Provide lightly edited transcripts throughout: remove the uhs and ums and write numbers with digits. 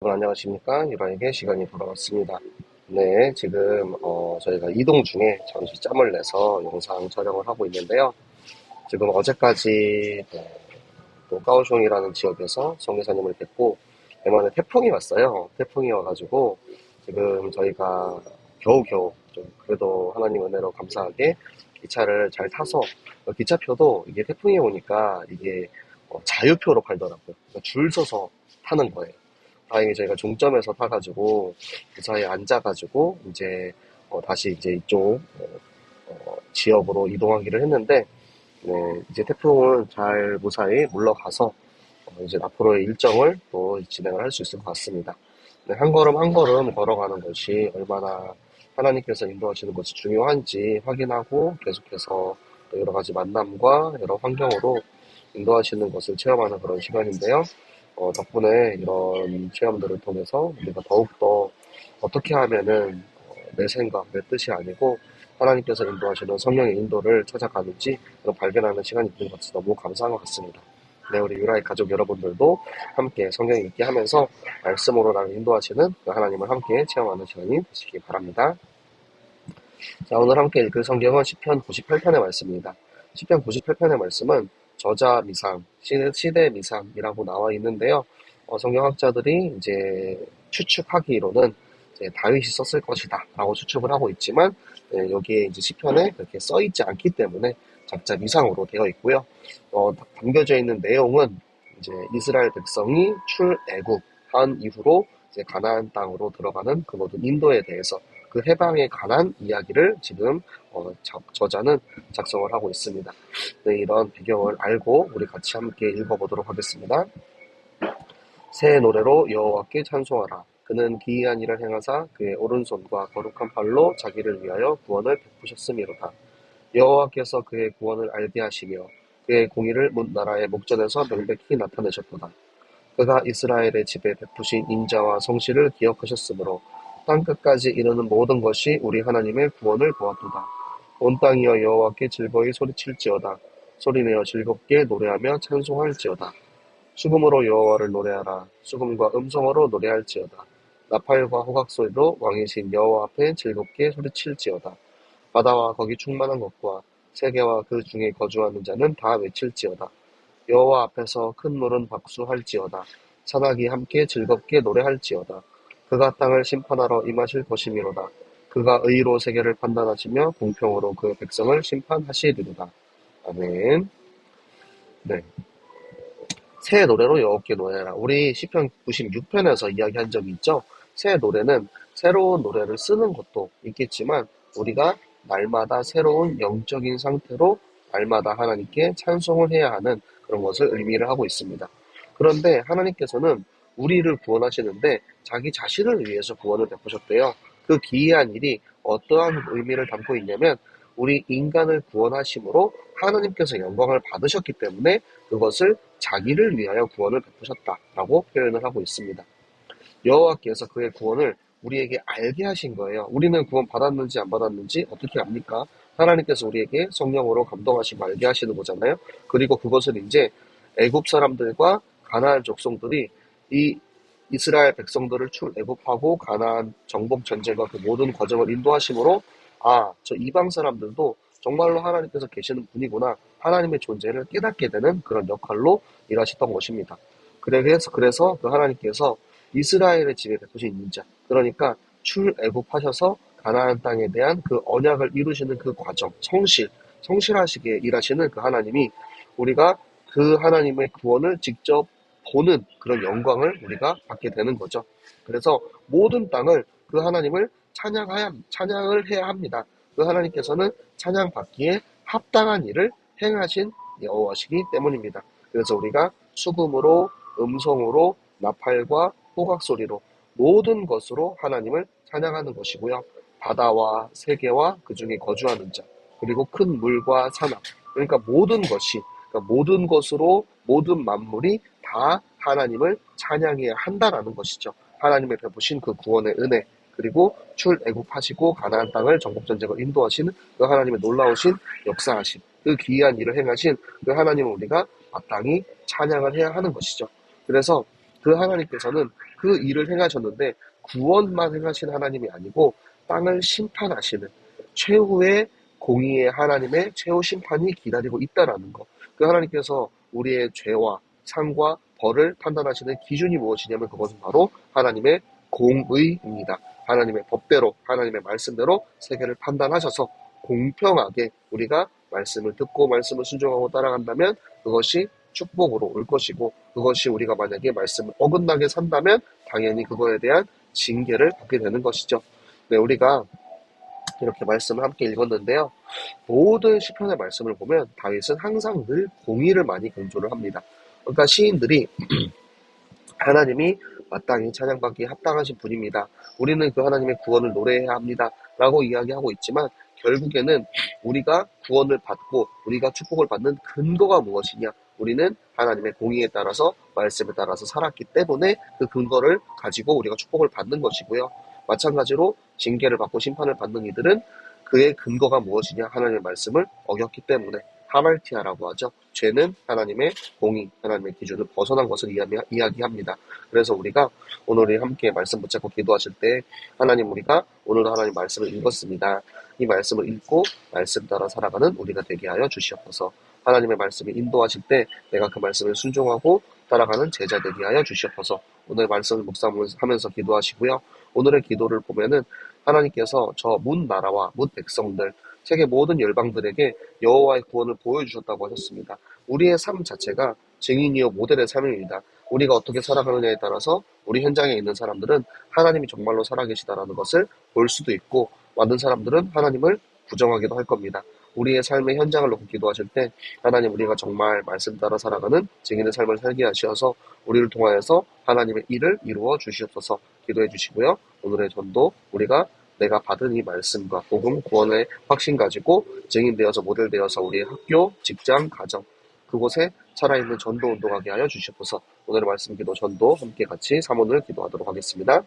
여러분 안녕하십니까? 유라에게 시간이 돌아왔습니다. 네, 지금 저희가 이동 중에 잠시 짬을 내서 영상 촬영을 하고 있는데요. 지금 어제까지 또 까오숑이라는 지역에서 성교사님을 뵙고 대만에 태풍이 왔어요. 태풍이 와가지고 지금 저희가 겨우겨우 좀 그래도 하나님 은혜로 감사하게 기차를 잘 타서 기차표도 이게 태풍이 오니까 이게 자유표로 팔더라고요. 그러니까 줄 서서 타는 거예요. 다행히 저희가 종점에서 타가지고 그 사이에 앉아가지고 이제 다시 이제 이쪽 지역으로 이동하기를 했는데 네, 이제 태풍은 잘 무사히 물러가서 이제 앞으로의 일정을 또 진행을 할 수 있을 것 같습니다. 네, 한 걸음 한 걸음 걸어가는 것이 얼마나 하나님께서 인도하시는 것이 중요한지 확인하고 계속해서 또 여러 가지 만남과 여러 환경으로 인도하시는 것을 체험하는 그런 시간인데요. 덕분에 이런 체험들을 통해서 우리가 더욱더 어떻게 하면은 내 생각, 내 뜻이 아니고 하나님께서 인도하시는 성령의 인도를 찾아가는지 그런 발견하는 시간이 있는 것이 너무 감사한 것 같습니다. 네, 우리 유라의 가족 여러분들도 함께 성경 읽기 하면서 말씀으로 나를 인도하시는 그 하나님을 함께 체험하는 시간이 되시기 바랍니다. 자, 오늘 함께 읽을 성경은 시편 98편의 말씀입니다. 시편 98편의 말씀은 저자 미상, 시대 미상이라고 나와 있는데요. 성경학자들이 이제 추측하기로는 이제 다윗이 썼을 것이다 라고 추측을 하고 있지만 여기에 이제 시편에 그렇게 써 있지 않기 때문에 작자 미상으로 되어 있고요. 담겨져 있는 내용은 이제 이스라엘 백성이 출애굽한 이후로 이제 가나안 땅으로 들어가는 그 모든 인도에 대해서 그 해방에 관한 이야기를 지금 저자는 작성을 하고 있습니다. 네, 이런 배경을 알고 우리 같이 함께 읽어보도록 하겠습니다. 새 노래로 여호와께 찬송하라. 그는 기이한 일을 행하사 그의 오른손과 거룩한 팔로 자기를 위하여 구원을 베푸셨음이로다. 여호와께서 그의 구원을 알게 하시며 그의 공의를 문 나라의 목전에서 명백히 나타내셨도다. 그가 이스라엘의 집에 베푸신 인자와 성실을 기억하셨으므로 땅끝까지 이르는 모든 것이 우리 하나님의 구원을 보았도다. 온 땅이여 여호와께 즐거이 소리칠지어다. 소리내어 즐겁게 노래하며 찬송할지어다. 수금으로 여호와를 노래하라. 수금과 음성으로 노래할지어다. 나팔과 호각소리로 왕이신 여호와 앞에 즐겁게 소리칠지어다. 바다와 거기 충만한 것과 세계와 그 중에 거주하는 자는 다 외칠지어다. 여호와 앞에서 큰 노른 박수할지어다. 산악이 함께 즐겁게 노래할지어다. 그가 땅을 심판하러 임하실 것이미로다. 그가 의로 세계를 판단하시며 공평으로 그 백성을 심판하시리로다. 아멘. 네. 새 노래로 여호와께 노래하라. 우리 시편 96편에서 이야기한 적이 있죠. 새 노래는 새로운 노래를 쓰는 것도 있겠지만 우리가 날마다 새로운 영적인 상태로 날마다 하나님께 찬송을 해야 하는 그런 것을 의미를 하고 있습니다. 그런데 하나님께서는 우리를 구원하시는데 자기 자신을 위해서 구원을 베푸셨대요. 그 기이한 일이 어떠한 의미를 담고 있냐면 우리 인간을 구원하심으로 하나님께서 영광을 받으셨기 때문에 그것을 자기를 위하여 구원을 베푸셨다라고 표현을 하고 있습니다. 여호와께서 그의 구원을 우리에게 알게 하신 거예요. 우리는 구원 받았는지 안 받았는지 어떻게 압니까? 하나님께서 우리에게 성령으로 감동하시고 알게 하시는 거잖아요. 그리고 그것을 이제 애굽 사람들과 가나안 족속들이 이 이스라엘 백성들을 출애굽하고 가나안 정복 전쟁과 그 모든 과정을 인도하심으로 저 이방 사람들도 정말로 하나님께서 계시는 분이구나. 하나님의 존재를 깨닫게 되는 그런 역할로 일하셨던 것입니다. 그래서 그 하나님께서 이스라엘의 집에 베푸신 인자, 그러니까 출애굽하셔서 가나안 땅에 대한 그 언약을 이루시는 그 과정, 성실하시게 일하시는 그 하나님이 우리가 그 하나님의 구원을 직접 보는 그런 영광을 우리가 받게 되는 거죠. 그래서 모든 땅을 그 하나님을 찬양을 해야 합니다. 그 하나님께서는 찬양받기에 합당한 일을 행하신 여호와시기 때문입니다. 그래서 우리가 수금으로, 음성으로, 나팔과 호각소리로 모든 것으로 하나님을 찬양하는 것이고요. 바다와 세계와 그 중에 거주하는 자, 그리고 큰 물과 산악, 그러니까 모든 것이, 그러니까 모든 것으로 모든 만물이 다 하나님을 찬양해야 한다라는 것이죠. 하나님의 베푸신 그 구원의 은혜, 그리고 출애굽하시고 가나안 땅을 정복전쟁을 인도하시는 그 하나님의 놀라우신 역사하심, 그 기이한 일을 행하신 그 하나님을 우리가 마땅히 찬양을 해야 하는 것이죠. 그래서 그 하나님께서는 그 일을 행하셨는데 구원만 행하신 하나님이 아니고 땅을 심판하시는 최후의 공의의 하나님의 최후 심판이 기다리고 있다라는 것. 그 하나님께서 우리의 죄와 상과 벌을 판단하시는 기준이 무엇이냐면 그것은 바로 하나님의 공의입니다. 하나님의 법대로 하나님의 말씀대로 세계를 판단하셔서 공평하게 우리가 말씀을 듣고 말씀을 순종하고 따라간다면 그것이 축복으로 올 것이고 그것이 우리가 만약에 말씀을 어긋나게 산다면 당연히 그거에 대한 징계를 받게 되는 것이죠. 네, 우리가 이렇게 말씀을 함께 읽었는데요. 모든 시편의 말씀을 보면 다윗은 항상 늘 공의를 많이 강조를 합니다. 그러니까 시인들이 하나님이 마땅히 찬양받기에 합당하신 분입니다. 우리는 그 하나님의 구원을 노래해야 합니다. 라고 이야기하고 있지만 결국에는 우리가 구원을 받고 우리가 축복을 받는 근거가 무엇이냐? 우리는 하나님의 공의에 따라서 말씀에 따라서 살았기 때문에 그 근거를 가지고 우리가 축복을 받는 것이고요. 마찬가지로 징계를 받고 심판을 받는 이들은 그의 근거가 무엇이냐? 하나님의 말씀을 어겼기 때문에 하말티아라고 하죠. 죄는 하나님의 공의, 하나님의 기준을 벗어난 것을 이야기합니다. 그래서 우리가 오늘 함께 말씀 붙잡고 기도하실 때 하나님 우리가 오늘도 하나님 말씀을 읽었습니다. 이 말씀을 읽고 말씀 따라 살아가는 우리가 되게 하여 주시옵소서. 하나님의 말씀을 인도하실 때 내가 그 말씀을 순종하고 따라가는 제자 되게 하여 주시옵소서. 오늘 말씀을 묵상하면서 기도하시고요. 오늘의 기도를 보면은 하나님께서 저 문 나라와 문 백성들 세계 모든 열방들에게 여호와의 구원을 보여주셨다고 하셨습니다. 우리의 삶 자체가 증인이요 모델의 삶입니다. 우리가 어떻게 살아가느냐에 따라서 우리 현장에 있는 사람들은 하나님이 정말로 살아계시다라는 것을 볼 수도 있고 많은 사람들은 하나님을 부정하기도 할 겁니다. 우리의 삶의 현장을 놓고 기도하실 때 하나님 우리가 정말 말씀 따라 살아가는 증인의 삶을 살게 하셔서 우리를 통하여서 하나님의 일을 이루어 주시옵소서 기도해 주시고요. 오늘의 전도 우리가 내가 받은 이 말씀과 복음 구원의 확신 가지고 증인되어서 모델되어서 우리의 학교, 직장, 가정 그곳에 살아있는 전도 운동하게 하여 주시옵소서. 오늘의 말씀 기도 전도 함께 같이 사문을 기도하도록 하겠습니다.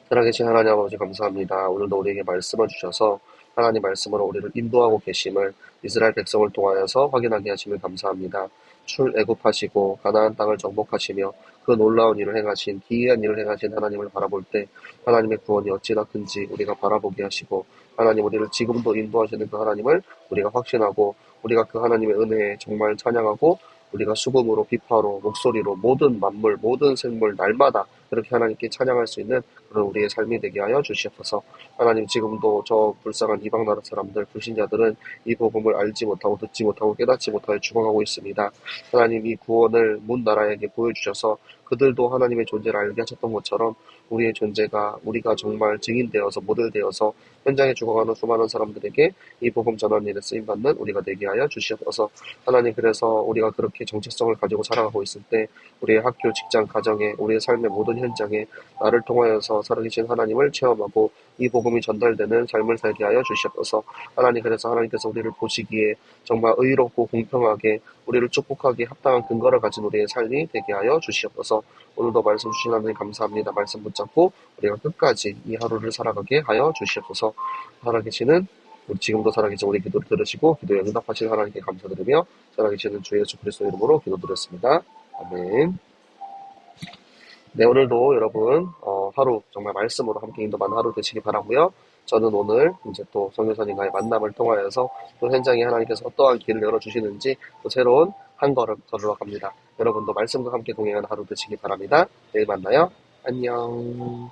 살아계신 하나님 아버지 감사합니다. 오늘도 우리에게 말씀을 주셔서 하나님 말씀으로 우리를 인도하고 계심을 이스라엘 백성을 통하여서 확인하게 하심을 감사합니다. 출애굽하시고 가나안 땅을 정복하시며 그 놀라운 일을 행하신 기이한 일을 행하신 하나님을 바라볼 때 하나님의 구원이 어찌나 큰지 우리가 바라보게 하시고 하나님 우리를 지금도 인도하시는 그 하나님을 우리가 확신하고 우리가 그 하나님의 은혜에 정말 찬양하고 우리가 수금으로 비파로 목소리로 모든 만물 모든 생물 날마다 그렇게 하나님께 찬양할 수 있는 그런 우리의 삶이 되게 하여 주시옵소서. 하나님 지금도 저 불쌍한 이방 나라 사람들 불신자들은 이 복음을 알지 못하고 듣지 못하고 깨닫지 못하여 죽어가고 있습니다. 하나님 이 구원을 문 나라에게 보여주셔서 그들도 하나님의 존재를 알게 하셨던 것처럼 우리의 존재가 우리가 정말 증인되어서 모델되어서 현장에 죽어가는 수많은 사람들에게 이 복음 전환 일에 쓰임받는 우리가 되게 하여 주시옵소서. 하나님 그래서 우리가 그렇게 정체성을 가지고 살아가고 있을 때 우리의 학교, 직장, 가정에 우리의 삶의 모든 현장에 나를 통하여서 살아계신 하나님을 체험하고 이 복음이 전달되는 삶을 살게 하여 주시옵소서. 하나님 그래서 하나님께서 우리를 보시기에 정말 의롭고 공평하게 우리를 축복하기에 합당한 근거를 가진 우리의 삶이 되게 하여 주시옵소서. 오늘도 말씀 주신 하나님 감사합니다. 말씀 붙잡고 우리가 끝까지 이 하루를 살아가게 하여 주시옵소서. 살아계시는 우리 지금도 살아계신 우리 기도를 들으시고 기도에 응답하신 하나님께 감사드리며 살아계시는 주 예수 그리스도 이름으로 기도드렸습니다. 아멘. 네, 오늘도 여러분 하루 정말 말씀으로 함께 인도만 하루 되시기 바라고요. 저는 오늘 이제 또 성교사님과의 만남을 통하여서 또 현장에 하나님께서 어떠한 길을 열어주시는지 또 새로운 한 걸음 걸으러 갑니다. 여러분도 말씀과 함께 동행하는 하루 되시기 바랍니다. 내일 만나요. 안녕.